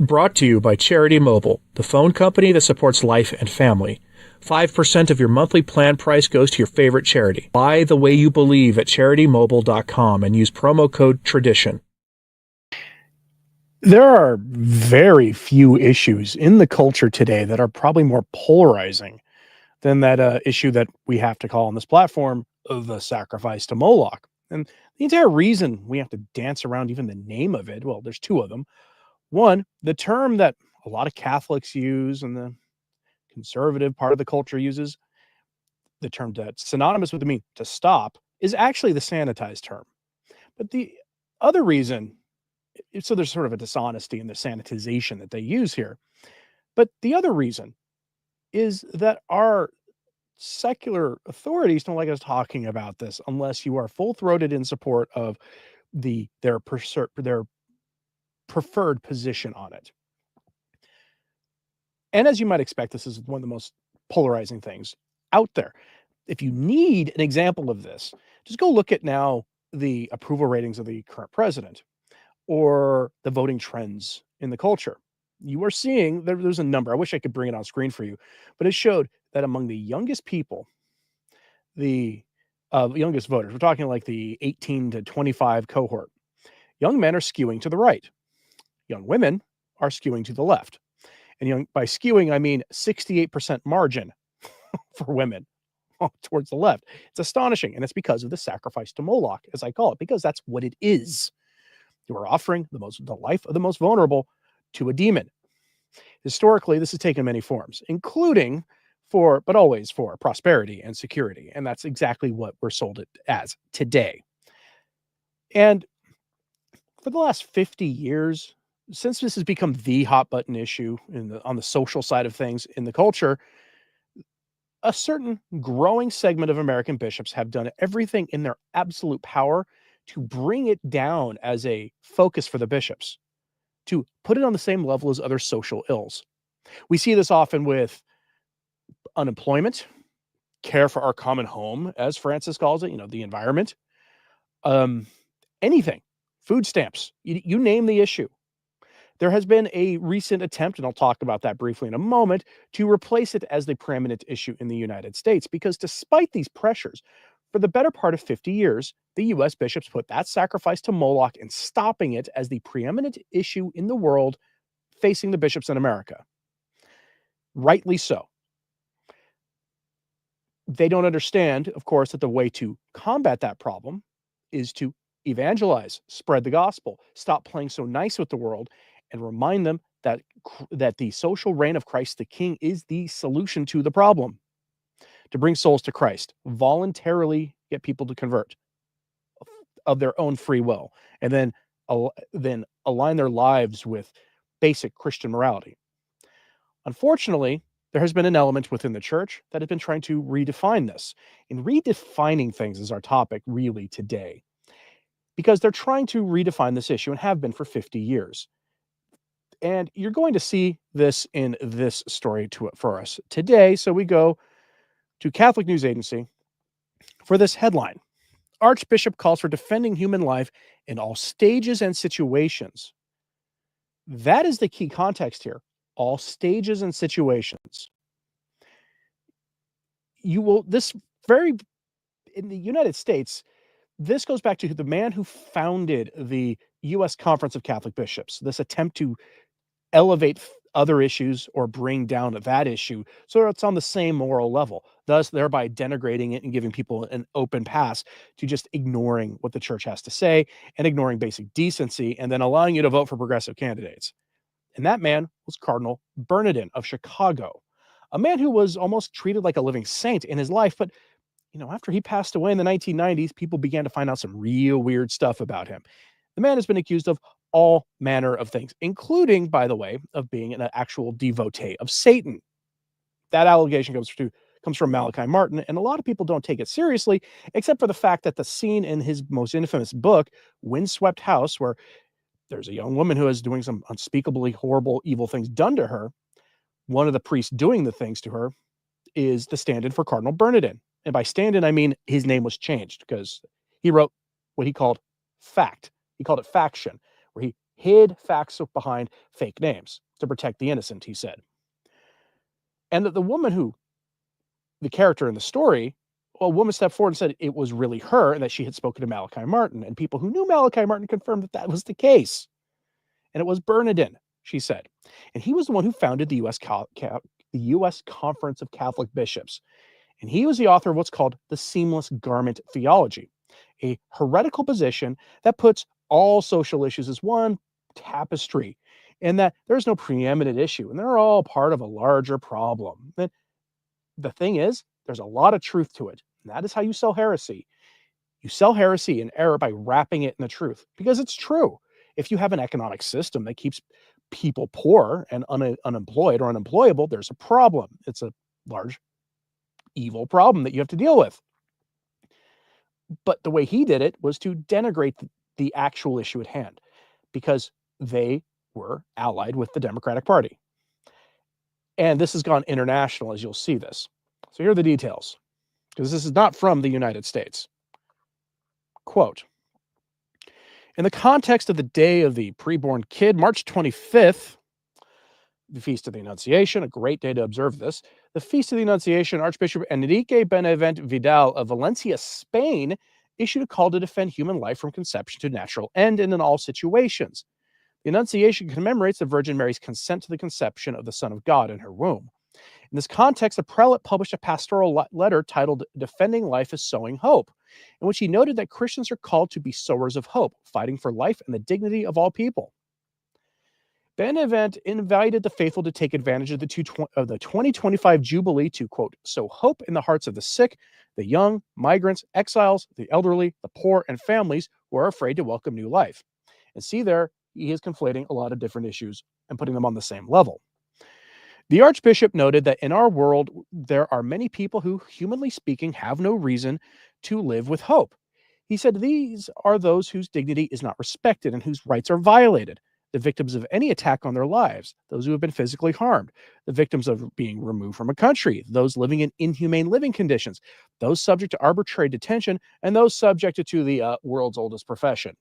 Brought to you by Charity Mobile, the phone company that supports life and family. 5% of your monthly plan price goes to your favorite charity. Buy the way you believe at CharityMobile.com and use promo code TRADITION. There are very few issues in the culture today that are probably more polarizing than that issue that we have to call on this platform of the sacrifice to Moloch. And the entire reason we have to dance around even the name of it, well, there's two of them. One, the term that a lot of Catholics use and the conservative part of the culture uses, the term that's synonymous with the mean to stop, is actually the sanitized term. But the other reason, so there's sort of a dishonesty in the sanitization that they use here. But the other reason is that our secular authorities don't like us talking about this unless you are full-throated in support of their preferred position on it. And as you might expect, this is one of the most polarizing things out there. If you need an example of this, just go look at now the approval ratings of the current president or the voting trends in the culture. You are seeing there's a number. I wish I could bring it on screen for you, but it showed that among the youngest people, the youngest voters, we're talking like the 18 to 25 cohort, young men are skewing to the right. Young women are skewing to the left. And by skewing, I mean 68% margin for women towards the left. It's astonishing. And it's because of the sacrifice to Moloch, as I call it, because that's what it is. You are offering the life of the most vulnerable to a demon. Historically, this has taken many forms, including but always for prosperity and security. And that's exactly what we're sold it as today. And for the last 50 years, since this has become the hot button issue on the social side of things in the culture, a certain growing segment of American bishops have done everything in their absolute power to bring it down as a focus for the bishops, to put it on the same level as other social ills. We see this often with unemployment, care for our common home, as Francis calls it, the environment, anything, food stamps, you name the issue. There has been a recent attempt, and I'll talk about that briefly in a moment, to replace it as the preeminent issue in the United States, because despite these pressures, for the better part of 50 years, the U.S. bishops put that sacrifice to Moloch and stopping it as the preeminent issue in the world facing the bishops in America. Rightly so. They don't understand, of course, that the way to combat that problem is to evangelize, spread the gospel, stop playing so nice with the world, and remind them that the social reign of Christ the King is the solution to the problem. To bring souls to Christ, voluntarily get people to convert of their own free will, and then align their lives with basic Christian morality. Unfortunately, there has been an element within the church that has been trying to redefine this. And redefining things is our topic really today, because they're trying to redefine this issue and have been for 50 years. And you're going to see this in this story for us today. So we go to Catholic News Agency for this headline. Archbishop calls for defending human life in all stages and situations. That is the key context here. All stages and situations. In the United States, this goes back to the man who founded the U.S. Conference of Catholic Bishops, this attempt to elevate other issues or bring down that issue so it's on the same moral level, thus thereby denigrating it and giving people an open pass to just ignoring what the church has to say and ignoring basic decency and then allowing you to vote for progressive candidates. And that man was Cardinal Bernardin of Chicago, a man who was almost treated like a living saint in his life. But, after he passed away in the 1990s, people began to find out some real weird stuff about him. The man has been accused of all manner of things, including, by the way, of being an actual devotee of Satan. That allegation comes from Malachi Martin, and a lot of people don't take it seriously, except for the fact that the scene in his most infamous book, Windswept House, where there's a young woman who is doing some unspeakably horrible, evil things done to her, one of the priests doing the things to her is the stand-in for Cardinal Bernardin. And by stand-in, I mean his name was changed because he wrote what he called fact. He called it faction, where he hid facts behind fake names to protect the innocent, he said. And that the woman who, the character in the story, well, a woman stepped forward and said it was really her and that she had spoken to Malachi Martin. And people who knew Malachi Martin confirmed that that was the case. And it was Bernardin, she said. And he was the one who founded the U.S. Conference of Catholic Bishops. And he was the author of what's called the seamless garment theology, a heretical position that puts all social issues as one tapestry, and that there's no preeminent issue, and they're all part of a larger problem. And the thing is, there's a lot of truth to it. And that is how you sell heresy. You sell heresy and error by wrapping it in the truth, because it's true. If you have an economic system that keeps people poor and unemployed or unemployable, there's a problem. It's a large evil problem that you have to deal with. But the way he did it was to denigrate the actual issue at hand, because they were allied with the Democratic Party. And this has gone international, as you'll see this. So here are the details, because this is not from the United States. Quote, in the context of the Day of the Preborn Kid, March 25th, the Feast of the Annunciation, a great day to observe this, the Feast of the Annunciation, Archbishop Enrique Benavent Vidal of Valencia, Spain, issued a call to defend human life from conception to natural end and in all situations. The Annunciation commemorates the Virgin Mary's consent to the conception of the Son of God in her womb. In this context, the prelate published a pastoral letter titled Defending Life is Sowing Hope, in which he noted that Christians are called to be sowers of hope, fighting for life and the dignity of all people. Benavent invited the faithful to take advantage of the 2025 Jubilee to, quote, sow hope in the hearts of the sick, the young, migrants, exiles, the elderly, the poor, and families who are afraid to welcome new life. And see there, he is conflating a lot of different issues and putting them on the same level. The Archbishop noted that in our world, there are many people who, humanly speaking, have no reason to live with hope. He said these are those whose dignity is not respected and whose rights are violated, the victims of any attack on their lives, those who have been physically harmed, the victims of being removed from a country, those living in inhumane living conditions, those subject to arbitrary detention, and those subjected to the world's oldest profession.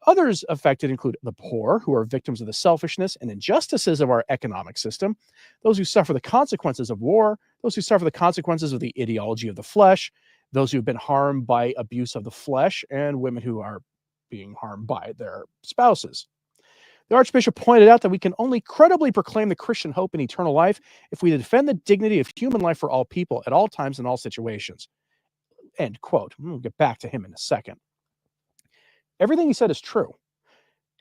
Others affected include the poor, who are victims of the selfishness and injustices of our economic system, those who suffer the consequences of war, those who suffer the consequences of the ideology of the flesh, those who have been harmed by abuse of the flesh, and women who are being harmed by their spouses. The Archbishop pointed out that we can only credibly proclaim the Christian hope in eternal life if we defend the dignity of human life for all people at all times and all situations. End quote. We'll get back to him in a second. Everything he said is true,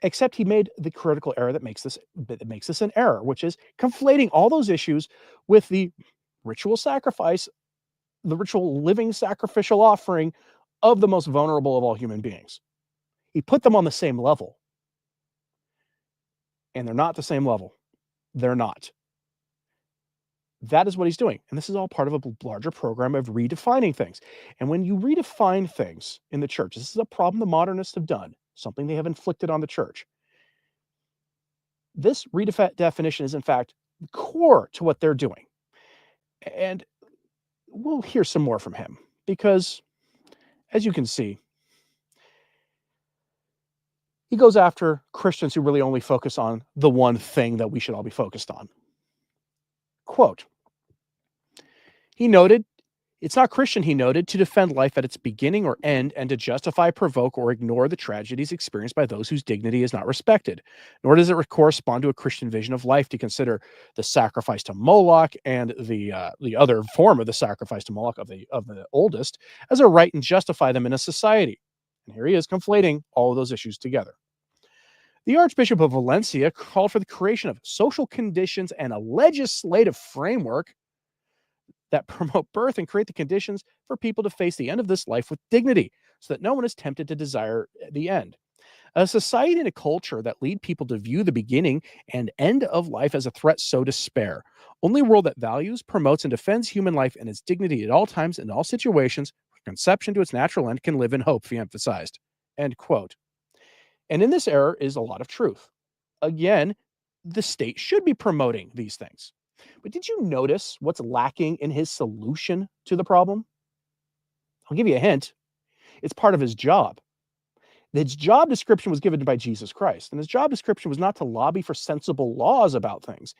except he made the critical error that makes this an error, which is conflating all those issues with the ritual sacrifice, the ritual living sacrificial offering of the most vulnerable of all human beings. He put them on the same level. And they're not the same level. They're not. That is what he's doing. And this is all part of a larger program of redefining things. And when you redefine things in the church, this is a problem the modernists have done, something they have inflicted on the church. This redefinition is, in fact, core to what they're doing. And we'll hear some more from him because, as you can see, he goes after Christians who really only focus on the one thing that we should all be focused on. Quote, he noted, it's not Christian, he noted, to defend life at its beginning or end and to justify, provoke, or ignore the tragedies experienced by those whose dignity is not respected. Nor does it correspond to a Christian vision of life to consider the sacrifice to Moloch and the other form of the sacrifice to Moloch of the oldest as a right and justify them in a society. And here he is conflating all of those issues together. The Archbishop of Valencia called for the creation of social conditions and a legislative framework that promote birth and create the conditions for people to face the end of this life with dignity so that no one is tempted to desire the end. A society and a culture that lead people to view the beginning and end of life as a threat sow despair. Only a world that values, promotes, and defends human life and its dignity at all times and all situations, from conception to its natural end, can live in hope, he emphasized. End quote. And in this error is a lot of truth. Again, the state should be promoting these things. But did you notice what's lacking in his solution to the problem? I'll give you a hint. It's part of his job. His job description was given by Jesus Christ, and his job description was not to lobby for sensible laws about things.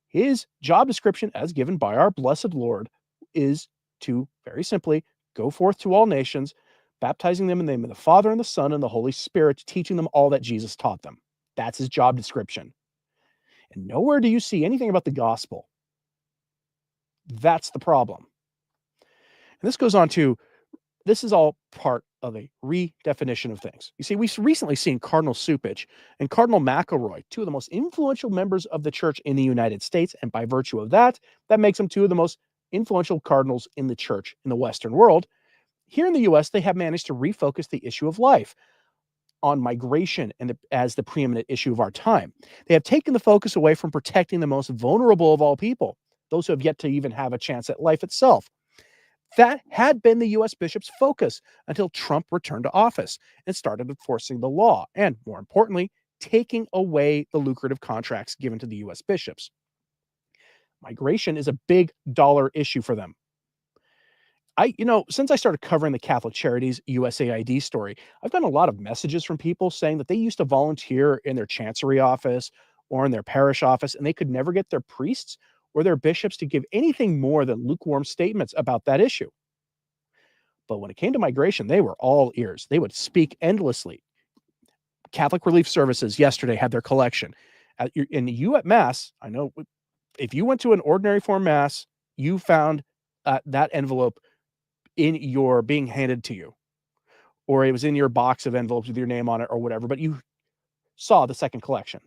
His job description, as given by our blessed Lord, is to, very simply, go forth to all nations, baptizing them in the name of the Father and the Son and the Holy Spirit, teaching them all that Jesus taught them. That's his job description. And nowhere do you see anything about the gospel. That's the problem. And this goes on to, this is all part of a redefinition of things. You see, we've recently seen Cardinal Supich and Cardinal McElroy, two of the most influential members of the church in the United States, and by virtue of that, that makes them two of the most influential cardinals in the church in the Western world. Here in the US, they have managed to refocus the issue of life on migration and as the preeminent issue of our time. They have taken the focus away from protecting the most vulnerable of all people, those who have yet to even have a chance at life itself. That had been the US bishop's focus until Trump returned to office and started enforcing the law, and more importantly, taking away the lucrative contracts given to the US bishops. Migration is a big dollar issue for them. Since I started covering the Catholic Charities USAID story, I've gotten a lot of messages from people saying that they used to volunteer in their chancery office or in their parish office, and they could never get their priests or their bishops to give anything more than lukewarm statements about that issue. But when it came to migration, they were all ears. They would speak endlessly. Catholic Relief Services yesterday had their collection. You at Mass, I know if you went to an ordinary form Mass, you found that envelope being handed to you, or it was in your box of envelopes with your name on it or whatever, but you saw the second collection.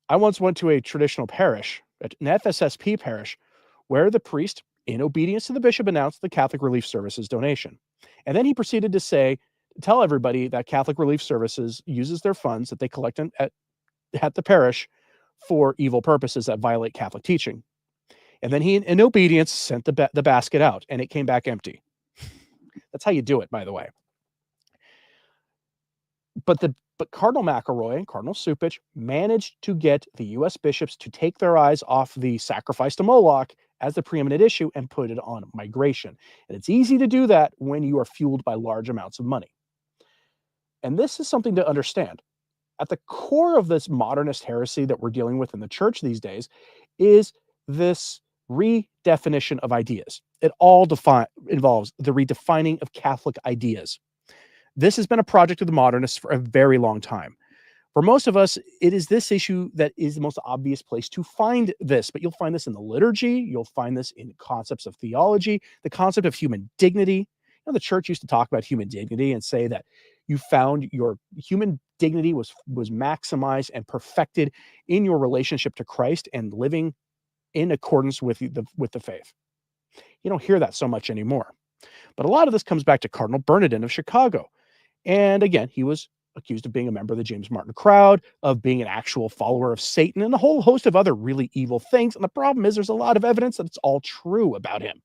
I once went to a traditional parish, an FSSP parish, where the priest, in obedience to the bishop, announced the Catholic Relief Services donation. And then he proceeded to tell everybody that Catholic Relief Services uses their funds that they collect at the parish for evil purposes that violate Catholic teaching. And then he, in obedience, sent the basket out, and it came back empty. That's how you do it, by the way. But Cardinal McElroy and Cardinal Supich managed to get the U.S. bishops to take their eyes off the sacrifice to Moloch as the preeminent issue and put it on migration. And it's easy to do that when you are fueled by large amounts of money. And this is something to understand. At the core of this modernist heresy that we're dealing with in the church these days is this redefinition of ideas. It all involves the redefining of Catholic ideas. This has been a project of the modernists for a very long time. For most of us, it is this issue that is the most obvious place to find this, but you'll find this in the liturgy, you'll find this in concepts of theology, the concept of human dignity. The church used to talk about human dignity and say that you found your human dignity was maximized and perfected in your relationship to Christ and living in accordance with the faith. You don't hear that so much anymore. But a lot of this comes back to Cardinal Bernardin of Chicago. And again, he was accused of being a member of the James Martin crowd, of being an actual follower of Satan, and a whole host of other really evil things. And the problem is there's a lot of evidence that it's all true about him.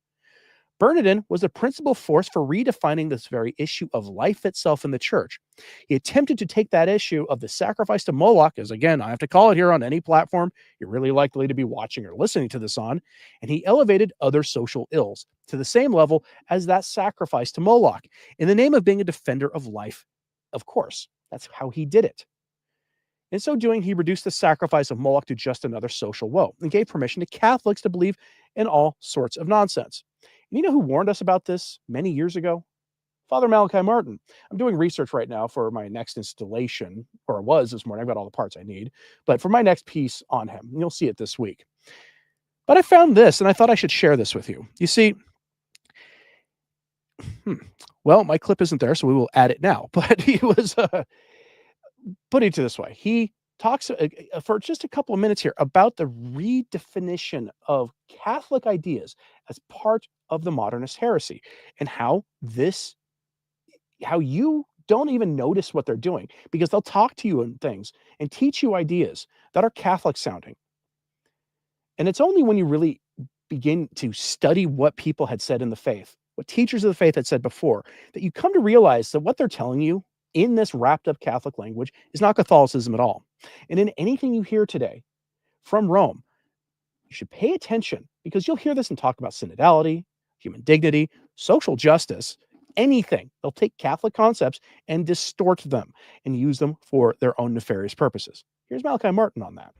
Bernardin was the principal force for redefining this very issue of life itself in the church. He attempted to take that issue of the sacrifice to Moloch, as again, I have to call it here on any platform you're really likely to be watching or listening to this on, and he elevated other social ills to the same level as that sacrifice to Moloch in the name of being a defender of life. Of course, that's how he did it. In so doing, he reduced the sacrifice of Moloch to just another social woe and gave permission to Catholics to believe in all sorts of nonsense. And you know who warned us about this many years ago? Father Malachi Martin. I'm doing research right now for my next installation, or it was this morning. I've got all the parts I need, but for my next piece on him, and you'll see it this week. But I found this, and I thought I should share this with you. You see, well, my clip isn't there, so we will add it now. But he was putting it this way. He talks for just a couple of minutes here about the redefinition of Catholic ideas as part of the modernist heresy and how you don't even notice what they're doing because they'll talk to you and things and teach you ideas that are Catholic sounding. And it's only when you really begin to study what people had said in the faith, what teachers of the faith had said before, that you come to realize that what they're telling you in this wrapped up Catholic language is not Catholicism at all. And in anything you hear today from Rome, you should pay attention because you'll hear this and talk about synodality, human dignity, social justice, anything. They'll take Catholic concepts and distort them and use them for their own nefarious purposes. Here's Malachi Martin on that.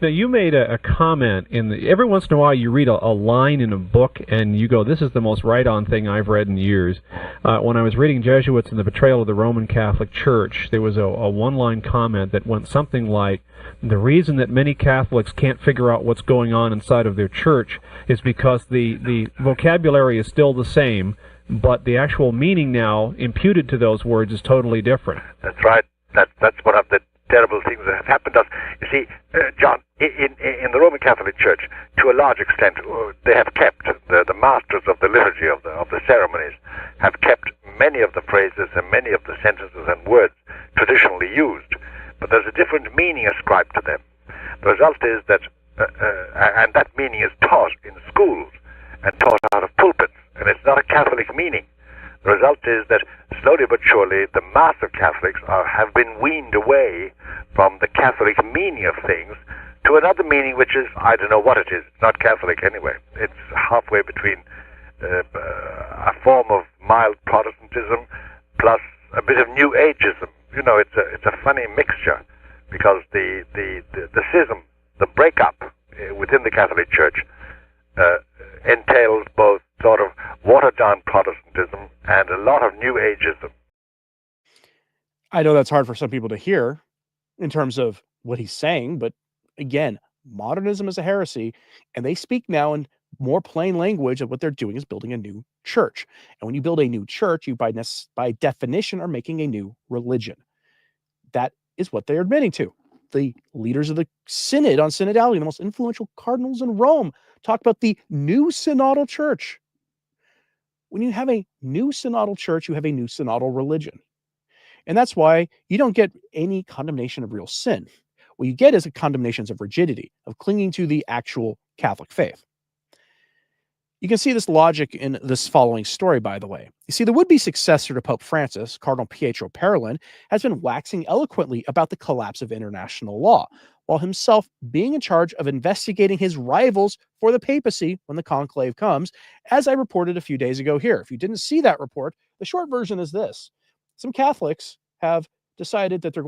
Now, you made a comment every once in a while you read a line in a book and you go, this is the most right-on thing I've read in years. When I was reading Jesuits and the Betrayal of the Roman Catholic Church, there was a one-line comment that went something like, the reason that many Catholics can't figure out what's going on inside of their church is because the vocabulary is still the same, but the actual meaning now imputed to those words is totally different. That's right. That's one of the terrible things that have happened to us. You see, John, in the Roman Catholic Church, to a large extent, they have kept, the masters of the liturgy, of the ceremonies, have kept many of the phrases and many of the sentences and words traditionally used, but there's a different meaning ascribed to them. The result is that, and that meaning is taught in schools and taught out of pulpits, and it's not a Catholic meaning. The result is that slowly but surely the mass of Catholics have been weaned away from the Catholic meaning of things to another meaning which is, I don't know what it is. It's not Catholic anyway. It's halfway between a form of mild Protestantism plus a bit of New Ageism. You know, it's a funny mixture because the schism, the breakup within the Catholic Church entails both sort of watered-down Protestantism and a lot of New Ageism. I know that's hard for some people to hear in terms of what he's saying, but again, modernism is a heresy, and they speak now in more plain language of what they're doing is building a new church. And when you build a new church, you by definition are making a new religion. That is what they're admitting to. The leaders of the synod on synodality, the most influential cardinals in Rome, talk about the new synodal church. When you have a new synodal church, you have a new synodal religion. And that's why you don't get any condemnation of real sin. What you get is a condemnation of rigidity, of clinging to the actual Catholic faith. You can see this logic in this following story, by the way. You see, the would-be successor to Pope Francis, Cardinal Pietro Parolin, has been waxing eloquently about the collapse of international law, while himself being in charge of investigating his rivals for the papacy when the conclave comes, as I reported a few days ago here. If you didn't see that report, the short version is this. Some Catholics have decided that they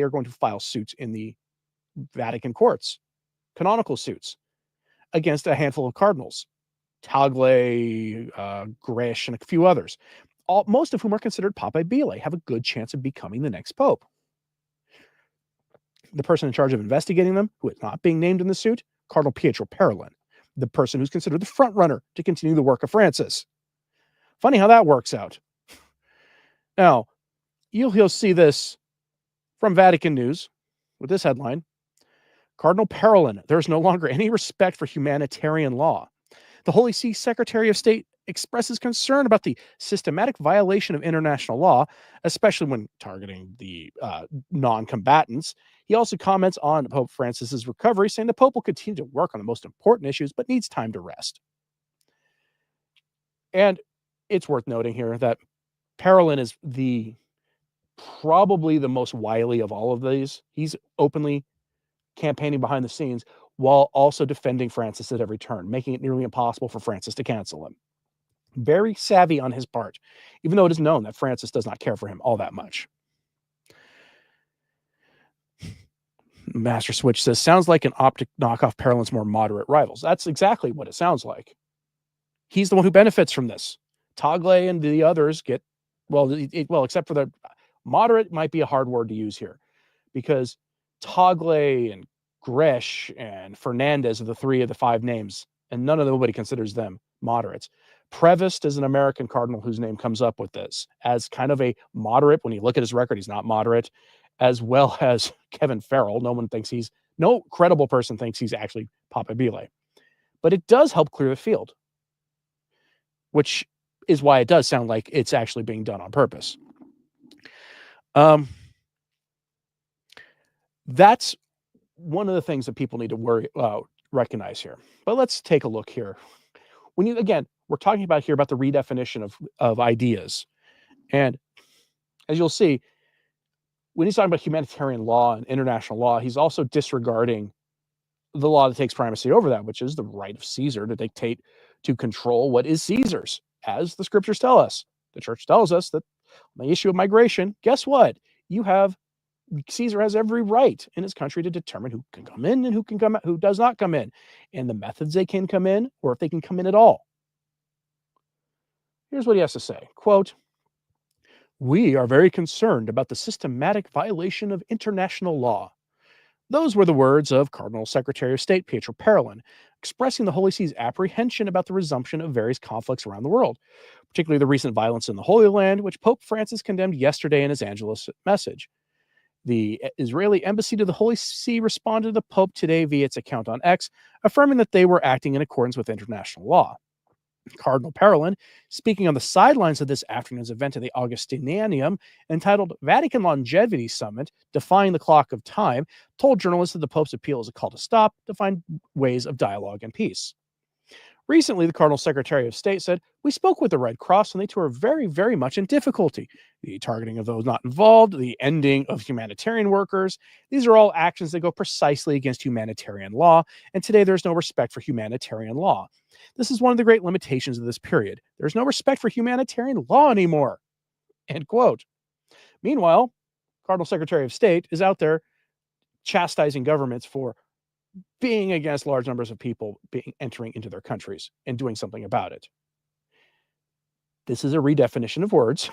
are going to file suits in the Vatican courts, canonical suits, against a handful of cardinals. Tagle, Grish, and a few others, most of whom are considered papabile, have a good chance of becoming the next pope. The person in charge of investigating them, who is not being named in the suit, Cardinal Pietro Parolin, the person who's considered the front runner to continue the work of Francis. Funny how that works out. Now, you'll see this from Vatican News with this headline: Cardinal Parolin, there's no longer any respect for humanitarian law. The Holy See Secretary of State expresses concern about the systematic violation of international law, especially when targeting the non-combatants. He also comments on Pope Francis's recovery, saying the Pope will continue to work on the most important issues, but needs time to rest. And it's worth noting here that Parolin is probably the most wily of all of these. He's openly campaigning behind the scenes while also defending Francis at every turn, making it nearly impossible for Francis to cancel him. Very savvy on his part, even though it is known that Francis does not care for him all that much. Master Switch says, sounds like an optic knockoff Parolin's more moderate rivals. That's exactly what it sounds like. He's the one who benefits from this. Tagle and the others get, except for the moderate might be a hard word to use here, because Tagle and Grish and Fernandez are the three of the five names, and nobody considers them moderates. Prevost is an American cardinal whose name comes up with this as kind of a moderate. When you look at his record, he's not moderate, as well as Kevin Farrell. No credible person thinks he's actually papabile. But it does help clear the field, which is why it does sound like it's actually being done on purpose. That's one of the things that people need to recognize here. But let's take a look here. We're talking about the redefinition of ideas. And as you'll see, when he's talking about humanitarian law and international law, he's also disregarding the law that takes primacy over that, which is the right of Caesar to dictate, to control what is Caesar's, as the scriptures tell us. The church tells us that on the issue of migration, guess what? Caesar has every right in his country to determine who can come in and who does not come in, and the methods they can come in, or if they can come in at all. Here's what he has to say, quote, "We are very concerned about the systematic violation of international law." Those were the words of Cardinal Secretary of State Pietro Parolin, expressing the Holy See's apprehension about the resumption of various conflicts around the world, particularly the recent violence in the Holy Land, which Pope Francis condemned yesterday in his Angelus message. The Israeli embassy to the Holy See responded to the Pope today via its account on X, affirming that they were acting in accordance with international law. Cardinal Parolin, speaking on the sidelines of this afternoon's event at the Augustinianum, entitled Vatican Longevity Summit, Defying the Clock of Time, told journalists that the Pope's appeal is a call to stop, to find ways of dialogue and peace. Recently, the Cardinal Secretary of State said, "We spoke with the Red Cross and they too are very, very much in difficulty. The targeting of those not involved, the ending of humanitarian workers, these are all actions that go precisely against humanitarian law, and today there's no respect for humanitarian law. This is one of the great limitations of this period. There's no respect for humanitarian law anymore." End quote. Meanwhile, Cardinal Secretary of State is out there chastising governments for being against large numbers of people entering into their countries and doing something about it. This is a redefinition of words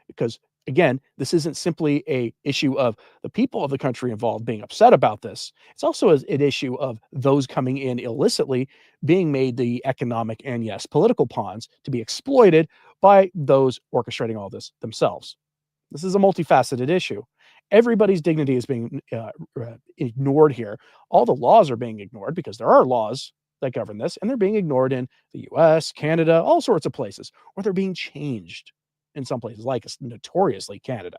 because, again, this isn't simply an issue of the people of the country involved being upset about this. It's also an issue of those coming in illicitly being made the economic and, yes, political pawns to be exploited by those orchestrating all this themselves. This is a multifaceted issue. Everybody's dignity is being ignored here. All the laws are being ignored because there are laws that govern this, and they're being ignored in the US, Canada, all sorts of places, or they're being changed in some places, like notoriously Canada,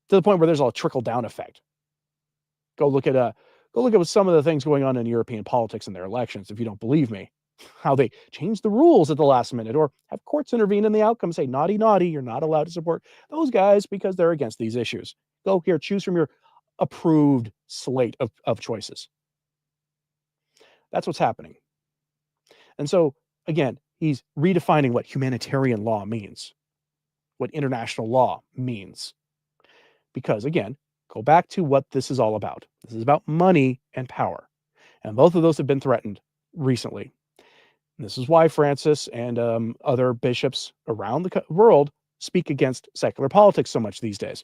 to the point where there's a trickle-down effect. Go look at some of the things going on in European politics in their elections, if you don't believe me. How they change the rules at the last minute, or have courts intervene in the outcome, say, naughty, naughty, you're not allowed to support those guys because they're against these issues. Go here, choose from your approved slate of choices. That's what's happening. And so, again, he's redefining what humanitarian law means, what international law means. Because, again, go back to what this is all about. This is about money and power. And both of those have been threatened recently. This is why Francis and other bishops around the world speak against secular politics so much these days.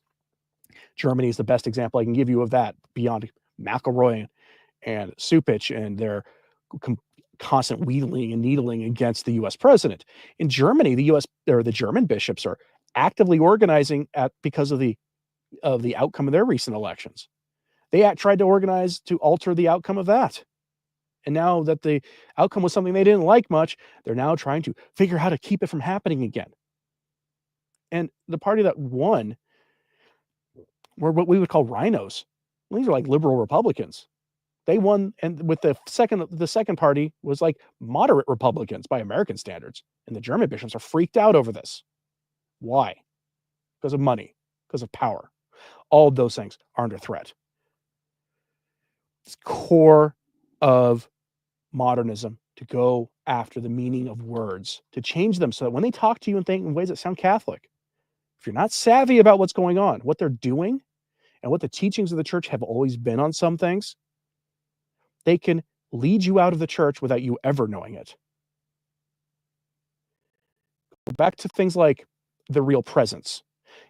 Germany is the best example I can give you of that, beyond McElroy and Supich and their constant wheedling and needling against the U.S. president. In Germany, the German bishops are actively organizing because of the outcome of their recent elections. They tried to organize to alter the outcome of that. And now that the outcome was something they didn't like much, they're now trying to figure out how to keep it from happening again. And the party that won were what we would call rhinos. These are like liberal Republicans. They won, and with the second party was like moderate Republicans by American standards. And the German bishops are freaked out over this. Why? Because of money, because of power. All of those things are under threat. It's core of modernism to go after the meaning of words, to change them so that when they talk to you and think in ways that sound Catholic, if you're not savvy about what's going on, what they're doing, and what the teachings of the church have always been on some things, they can lead you out of the church without you ever knowing it. Go back to things like the real presence.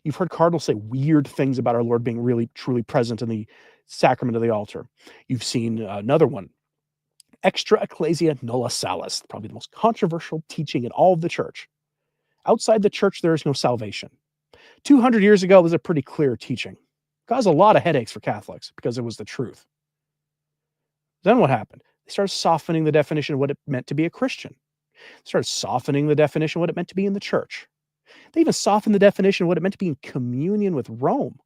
You've heard cardinals say weird things about our Lord being really, truly present in the sacrament of the altar. You've seen another one, extra ecclesia nulla salus, probably the most controversial teaching in all of the church. Outside the church, there is no salvation. 200 years ago, it was a pretty clear teaching. Caused a lot of headaches for Catholics because it was the truth. Then what happened? They started softening the definition of what it meant to be a Christian. They started softening the definition of what it meant to be in the church. They even softened the definition of what it meant to be in communion with Rome.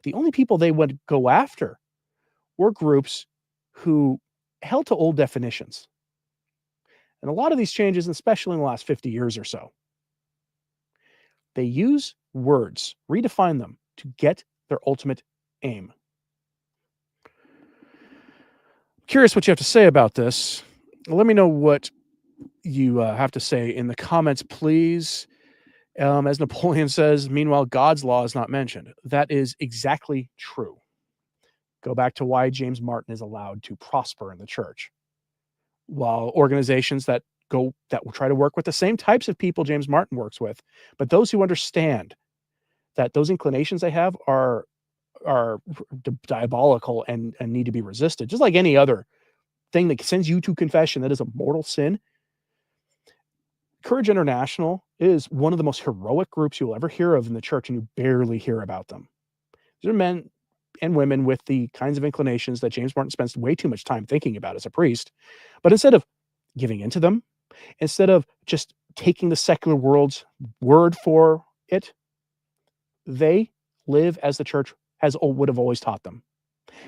The only people they would go after were groups who held to old definitions. And a lot of these changes, especially in the last 50 years or so, they use words, redefine them to get their ultimate aim. Curious what you have to say about this. Let me know what you have to say in the comments, please. As Napoleon says, meanwhile, God's law is not mentioned. That is exactly true. Go back to why James Martin is allowed to prosper in the church, while organizations that will try to work with the same types of people James Martin works with, but those who understand that those inclinations they have are diabolical and need to be resisted, just like any other thing that sends you to confession that is a mortal sin. Courage International is one of the most heroic groups you'll ever hear of in the church, and you barely hear about them. These are men and women with the kinds of inclinations that James Martin spends way too much time thinking about as a priest. But instead of giving into them, instead of just taking the secular world's word for it, they live as the church would have always taught them.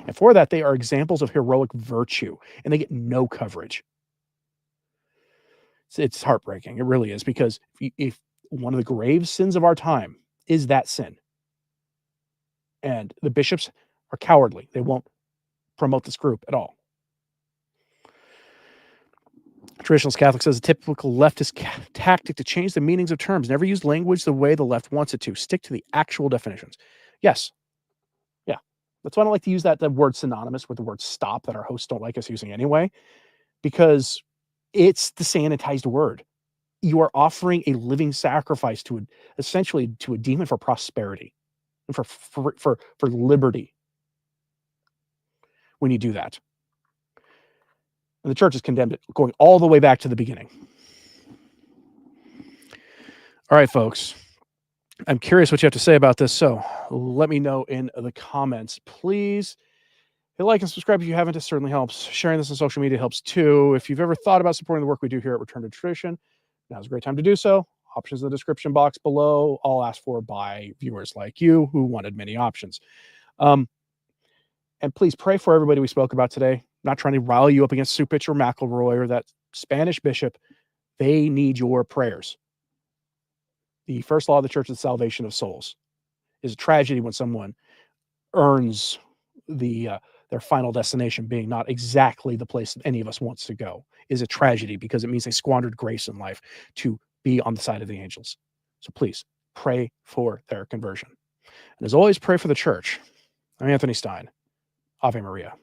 And for that, they are examples of heroic virtue, and they get no coverage. It's heartbreaking. It really is, because if one of the grave sins of our time is that sin, and the bishops are cowardly, they won't promote this group at all. Traditionalist Catholic says a typical leftist tactic to change the meanings of terms. Never use language the way the left wants it to. Stick to the actual definitions. Yes. Yeah. That's why I don't like to use the word synonymous with the word stop that our hosts don't like us using anyway, because it's the sanitized word. You are offering a living sacrifice essentially to a demon for prosperity and for liberty when you do that. And the church has condemned it, going all the way back to the beginning. All right, folks. I'm curious what you have to say about this, so let me know in the comments. Please hit like and subscribe if you haven't. It certainly helps. Sharing this on social media helps too. If you've ever thought about supporting the work we do here at Return to Tradition, now's a great time to do so. Options in the description box below, all asked for by viewers like you who wanted many options. And please pray for everybody we spoke about today. Not trying to rile you up against Supich or McElroy or that Spanish bishop. They need your prayers. The first law of the church is the salvation of souls. It's a tragedy when someone earns their final destination being not exactly the place that any of us wants to go. Is a tragedy because it means they squandered grace in life to be on the side of the angels. So please pray for their conversion. And as always, pray for the church. I'm Anthony Stine. Ave Maria.